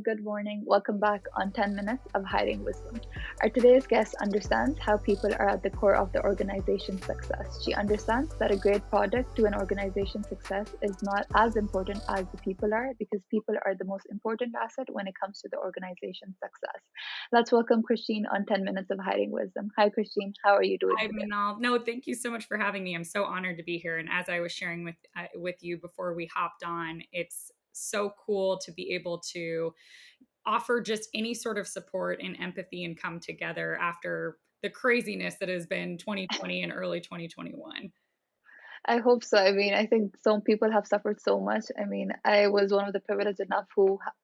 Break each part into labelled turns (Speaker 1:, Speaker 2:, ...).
Speaker 1: good morning. Welcome back on 10 Minutes of Hiding Wisdom. Our today's guest understands how people are at the core of the organization's success. She understands that a great product to an organization's success is not as important as the people are because people are the most important asset when it comes to the organization's success. Let's welcome Christine on 10 Minutes of Hiding Wisdom. Hi, Christine. How are you doing
Speaker 2: Hi,
Speaker 1: today?
Speaker 2: Manal. No, thank you so much for having me. I'm so honored to be here. And as I was sharing with you before we hopped on, it's so cool to be able to offer just any sort of support and empathy and come together after the craziness that has been 2020 and early 2021.
Speaker 1: I hope so. I mean, I think some people have suffered so much. I mean, I was one of the privileged enough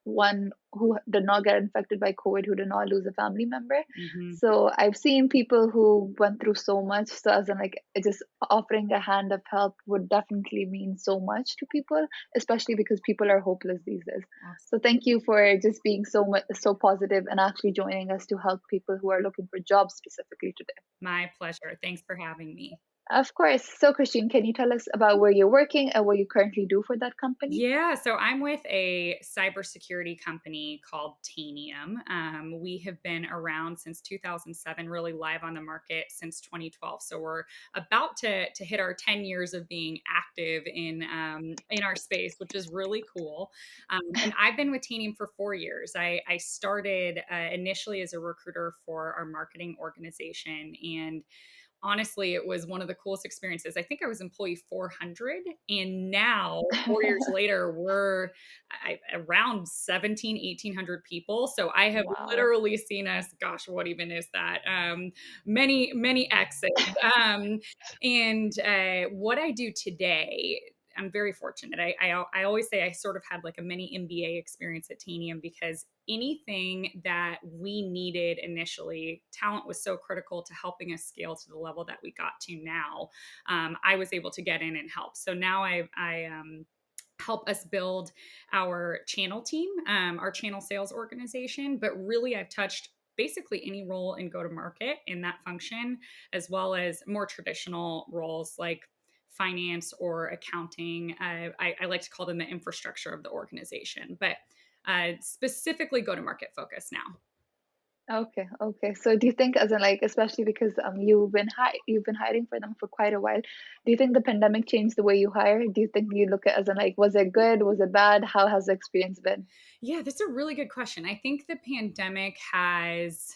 Speaker 1: one who did not get infected by COVID, who did not lose a family member.
Speaker 2: Mhm.
Speaker 1: So I've seen people who went through so much. So as in like it just offering a hand of help would definitely mean so much to people, especially because people are hopeless these days. So thank you for just being so positive and actually joining us to help people who are looking for jobs specifically today.
Speaker 2: My pleasure. Thanks for having me.
Speaker 1: Of course. So, Christine, can you tell us about where you're working and what you currently do for that company?
Speaker 2: Yeah, so I'm with a cybersecurity company called Tanium. We have been around since 2007, really live on the market since 2012. So we're about to hit our 10 years of being active in our space, which is really cool. And I've been with Tanium for 4 years. I started initially as a recruiter for our marketing organization, and honestly, it was one of the coolest experiences. I think I was employee 400, and now 4 years later, around 17, 1,800 people. So I have
Speaker 1: Wow.
Speaker 2: literally seen us, gosh, what even is that? Many, many exits. And what I do today, I'm very fortunate. I always say I sort of had like a mini MBA experience at Tanium because anything that we needed initially, talent was so critical to helping us scale to the level that we got to now. I was able to get in and help. So now I help us build our channel team, our channel sales organization. But really, I've touched basically any role in go to market in that function, as well as more traditional roles like finance or accounting. I like to call them the infrastructure of the organization, but specifically go to market focus now.
Speaker 1: Okay, okay. So do you think, as in like, especially because you've been hiring for them for quite a while, do you think the pandemic changed the way you hire? Do you think you look at as in like, was it good? Was it bad? How has the experience been?
Speaker 2: Yeah, that's a really good question. I think the pandemic has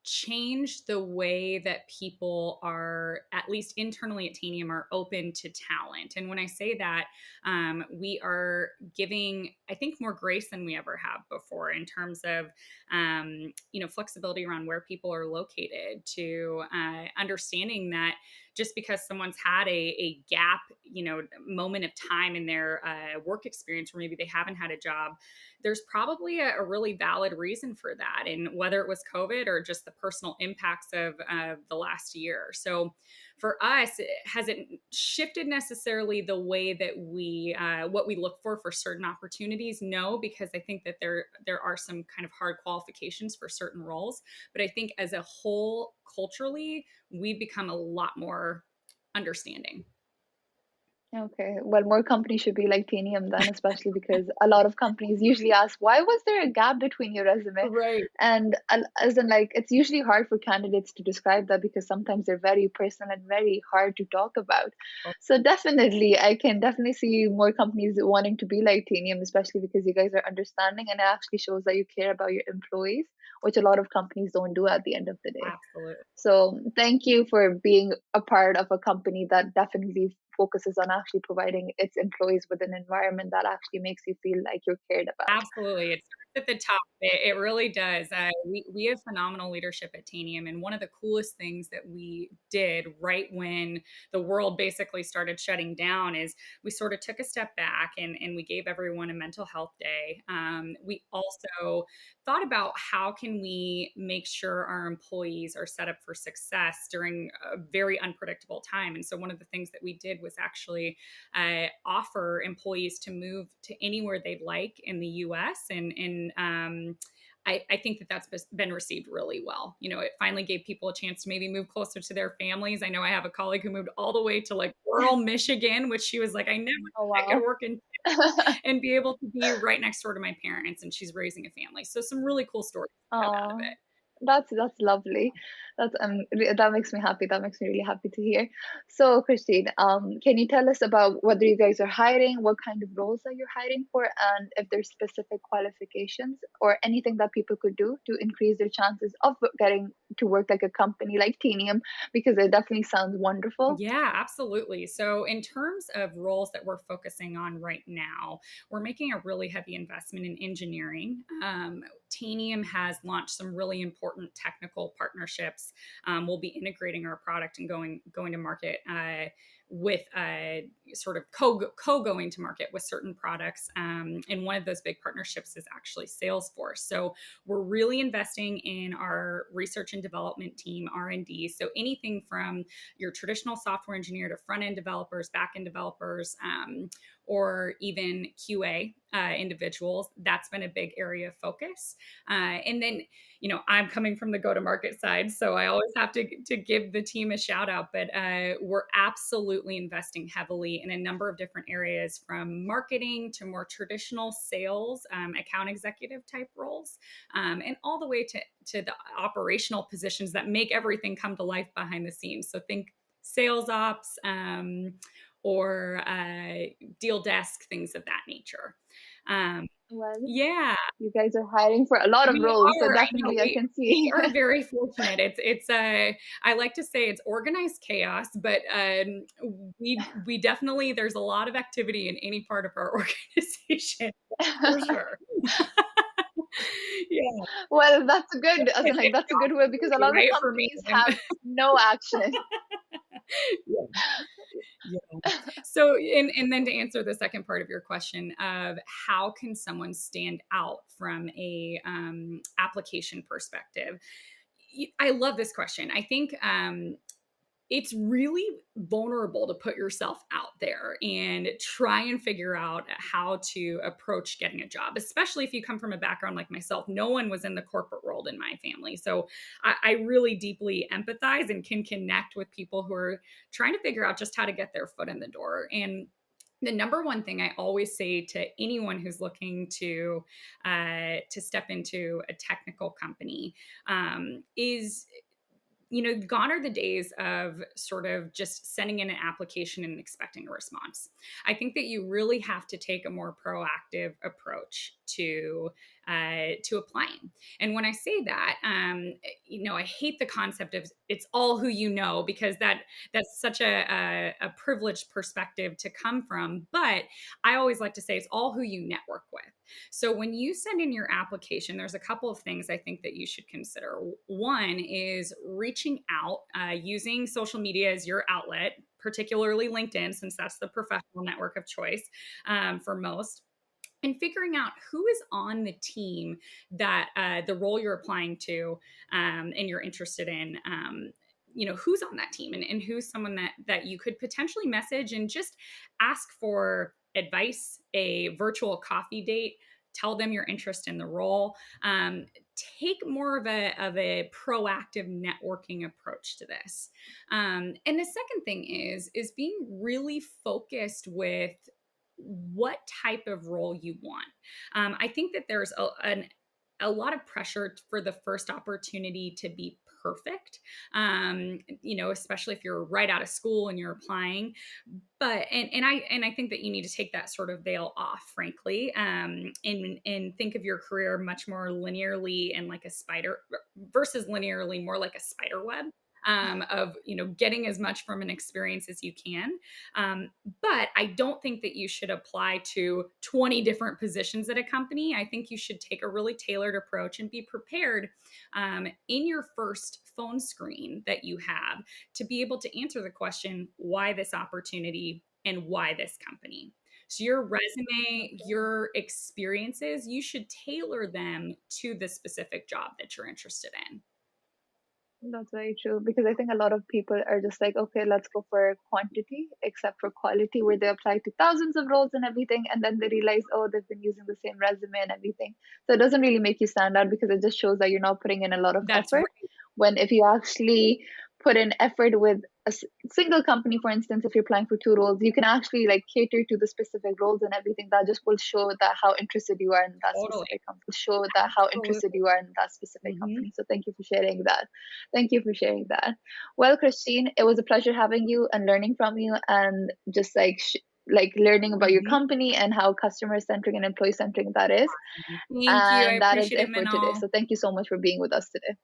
Speaker 2: changed the way that people are, at least internally at Tanium, are open to talent. And when I say that, we are giving, I think, more grace than we ever have before in terms of, flexibility around where people are located, to understanding that just because someone's had a gap, moment of time in their work experience where maybe they haven't had a job, there's probably a really valid reason for that. And whether it was COVID or just the personal impacts of the last year. So for us, has it shifted necessarily the way that what we look for certain opportunities? No, because I think that there are some kind of hard qualifications for certain roles. But I think as a whole, culturally, we've become a lot more understanding.
Speaker 1: Okay. Well, more companies should be like Tanium then, especially because a lot of companies usually ask, why was there a gap between your resume?
Speaker 2: Right.
Speaker 1: And as in, like, it's usually hard for candidates to describe that because sometimes they're very personal and very hard to talk about. So definitely, I can definitely see more companies wanting to be like Tanium, especially because you guys are understanding and it actually shows that you care about your employees, which a lot of companies don't do at the end of the day.
Speaker 2: Absolutely.
Speaker 1: So thank you for being a part of a company that definitely focuses on actually providing its employees with an environment that actually makes you feel like you're cared about.
Speaker 2: Absolutely. It starts at the top. It really does. We have phenomenal leadership at Tanium. And one of the coolest things that we did right when the world basically started shutting down is we sort of took a step back and we gave everyone a mental health day. We also thought about how can we make sure our employees are set up for success during a very unpredictable time. And so one of the things that we did was actually offer employees to move to anywhere they'd like in the US. And I think that that's been received really well. It finally gave people a chance to maybe move closer to their families. I know I have a colleague who moved all the way to like rural Michigan, which she was like, I never
Speaker 1: Oh
Speaker 2: thought I could
Speaker 1: wow.
Speaker 2: work in and be able to be right next door to my parents, and she's raising a family. So some really cool stories come out of
Speaker 1: Oh,
Speaker 2: it.
Speaker 1: that's lovely. That makes me happy. That makes me really happy to hear. So, Christine, can you tell us about whether you guys are hiring, what kind of roles that you're hiring for, and if there's specific qualifications or anything that people could do to increase their chances of getting to work like a company like Tanium, because it definitely sounds wonderful.
Speaker 2: Yeah, absolutely. So, in terms of roles that we're focusing on right now, we're making a really heavy investment in engineering. Tanium has launched some really important technical partnerships. We'll be integrating our product and going to market with sort of co going to market with certain products. And one of those big partnerships is actually Salesforce. So we're really investing in our research and development team, R&D. So anything from your traditional software engineer to front end developers, back end developers, or even QA individuals. That's been a big area of focus. And then, I'm coming from the go to market side, so I always have to give the team a shout out. But we're absolutely investing heavily in a number of different areas, from marketing to more traditional sales, account executive type roles, and all the way to the operational positions that make everything come to life behind the scenes. So think sales ops, or deal desk, things of that nature. Um,
Speaker 1: Well,
Speaker 2: yeah,
Speaker 1: you guys are hiring for a lot of
Speaker 2: we
Speaker 1: roles, so
Speaker 2: are. I know
Speaker 1: definitely I can
Speaker 2: we
Speaker 1: see.
Speaker 2: are very fortunate. It's I like to say it's organized chaos, but we definitely, there's a lot of activity in any part of our organization for sure. Yeah,
Speaker 1: Well, that's good. As in,
Speaker 2: it's
Speaker 1: like, that's a good way because a
Speaker 2: exhausting,
Speaker 1: lot of
Speaker 2: right, for me.
Speaker 1: companies have no action.
Speaker 2: Yeah. Yeah. So, and then to answer the second part of your question of how can someone stand out from a application perspective, I love this question. I think it's really vulnerable to put yourself out there and try and figure out how to approach getting a job, especially if you come from a background like myself. No one was in the corporate world in my family. So I really deeply empathize and can connect with people who are trying to figure out just how to get their foot in the door. And the number one thing I always say to anyone who's looking to step into a technical company is, gone are the days of sort of just sending in an application and expecting a response. I think that you really have to take a more proactive approach to applying. And when I say that, I hate the concept of it's all who you know, because that's such a privileged perspective to come from. But I always like to say it's all who you network with. So when you send in your application, there's a couple of things I think that you should consider. One is reaching out, using social media as your outlet, particularly LinkedIn, since that's the professional network of choice for most, and figuring out who is on the team that the role you're applying to and you're interested in. Who's on that team, and who's someone that you could potentially message and just ask for advice, a virtual coffee date, tell them your interest in the role. Take more of a proactive networking approach to this. And the second thing is being really focused with what type of role you want. I think that there's a lot of pressure for the first opportunity to be perfect, especially if you're right out of school and you're applying. But and I think that you need to take that sort of veil off, frankly, and think of your career much more linearly and like a spider, versus linearly more like a spider web. Of getting as much from an experience as you can. But I don't think that you should apply to 20 different positions at a company. I think you should take a really tailored approach and be prepared in your first phone screen that you have to be able to answer the question, why this opportunity and why this company? So your resume,
Speaker 1: Okay.
Speaker 2: your experiences, you should tailor them to the specific job that you're interested in.
Speaker 1: That's very true, because I think a lot of people are just like, okay, let's go for quantity, except for quality, where they apply to thousands of roles and everything, and then they realize, oh, they've been using the same resume and everything. So it doesn't really make you stand out, because it just shows that you're not putting in a lot of
Speaker 2: That's
Speaker 1: effort.
Speaker 2: right.
Speaker 1: When if you actually put in effort with a single company, for instance, if you're applying for two roles, you can actually like cater to the specific roles and everything. That just will show that how interested you are in that
Speaker 2: Totally.
Speaker 1: specific company. Show that how interested
Speaker 2: Absolutely.
Speaker 1: you are in that specific
Speaker 2: Hmm.
Speaker 1: company. So thank you for sharing that. Thank you for sharing that. Well, Christine, it was a pleasure having you and learning from you, and just like like learning about your
Speaker 2: Hmm.
Speaker 1: company and how customer centric and employee centric that is.
Speaker 2: Thank you. I
Speaker 1: And that is
Speaker 2: appreciate it,
Speaker 1: it for today.
Speaker 2: Minnow.
Speaker 1: So thank you so much for being with us today.